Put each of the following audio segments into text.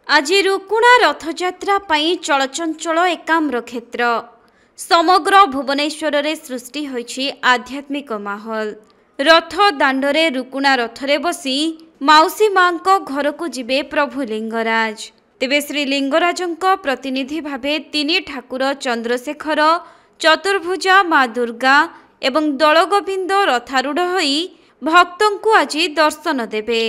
आज रुकुणा रथयात्रा पाई चलचंचल एकाम्र क्षेत्र समग्र भुवनेश्वर रे सृष्टि होइछि आध्यात्मिक माहौल। रथ दांडरे रुकुणा रथरे बसी माउसी मांको घर को जिबे प्रभु लिंगराज। तेबे श्री लिंगराजंको प्रतिनिधि भावे तीन ठाकुर चंद्रशेखर, चतुर्भुजा माँ दुर्गा एवं दलगोविंद रथारूढ़ होई भक्तंकु आज दर्शन देबे।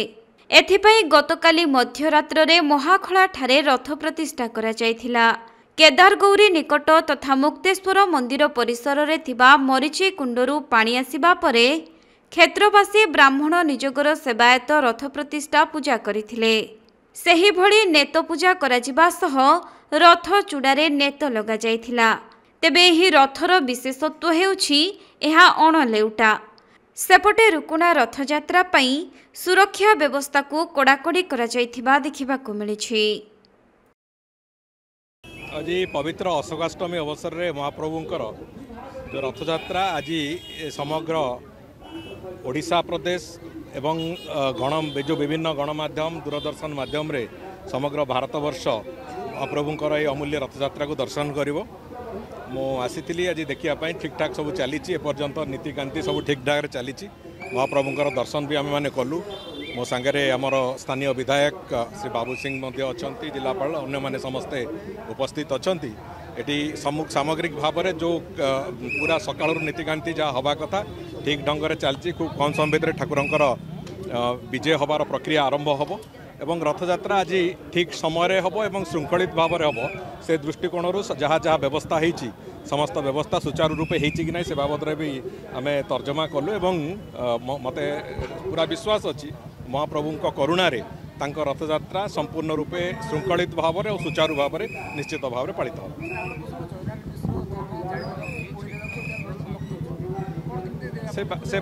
एथिपाई गतकाली मध्यरात्र रे महाखला ठारे रथ प्रतिष्ठा करा जायथिला। केदारगौरी निकट तथा मुक्तेश्वर मंदिर परिसर रे थिबा मरीची कुंडरू पानी आसीबा परे क्षेत्रवासी ब्राह्मण निजोगर सेवायत रथ प्रतिष्ठा पूजा करिथिले। सेही भଳି नेत पूजा कराजिबा सह रथ चूड़ारे नेत लगा जायथिला। तेबे एही रथर विशेषत्व हेउछि एहा अणलेउटा। सेपटे रुकुणा रथयात्रा पाई सुरक्षा व्यवस्था को कड़ाकड़ी करा जायथिबा देखिबाकु मिलिछि। आज पवित्र अशोकाष्टमी अवसर में महाप्रभुंकर जो रथयात्रा आज समग्र ओडिशा प्रदेश एवं जो विभिन्न गणमाध्यम दूरदर्शन माध्यम रे समग्र भारतवर्ष महाप्रभुंकर ये अमूल्य रथयात्रा को दर्शन करिवो। मु आसीथिली आज देखापी ठीक ठाक सब चली एपर्यंत नीतिकांति सब ठीक ठाक चली। महाप्रभुंकर दर्शन भी आम मैंने कलु। मो सांगे आमर स्थानीय विधायक श्री बाबू सिंह अच्छा, जिलापाल अन्य माने समस्ते उपस्थित अच्छा। ये सामग्रिक भाव में जो पूरा सकाल नीतिकांति जहाँ हवा कथा ठीक ढंग से चलती। खूब कम समय भितर ठाकुरंकर विजय हबार प्रक्रिया आरंभ हम एवं रथयात्रा आज ठीक समय हम एवं श्रृंखलित भाव में हम से दृष्टिकोण जहाँ जहाँ व्यवस्था होती समस्त व्यवस्था सुचारू रूपे होती कि ना से बाबद भी आम तर्जमा कलु। एवं मते पूरा विश्वास अच्छी महाप्रभु करुणा रे तांको रथयात्रा संपूर्ण रूपे श्रृंखलित भाव में और सुचारू भाव में निश्चित भाव में पालित हो। से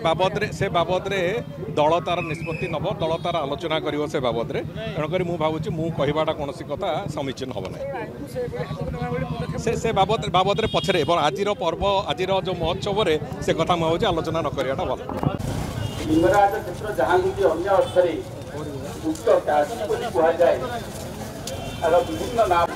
बाबद रे दल तार निष्पत्ति नब, दल तार आलोचना करिवो से बाबद रे। तेणुक मु भावुची मु कहवाटा कौन कथा समीचीन हम ना से बाबद रे पछरे आज पर्व आज जो महोत्सव रे से कथा मुझे आलोचना न करियाटा भल। लिंगराज क्षेत्र जहाँ गुटी अन्य अर्थरे उक्त काशी बोली कहा जाए आर विभिन्न नाम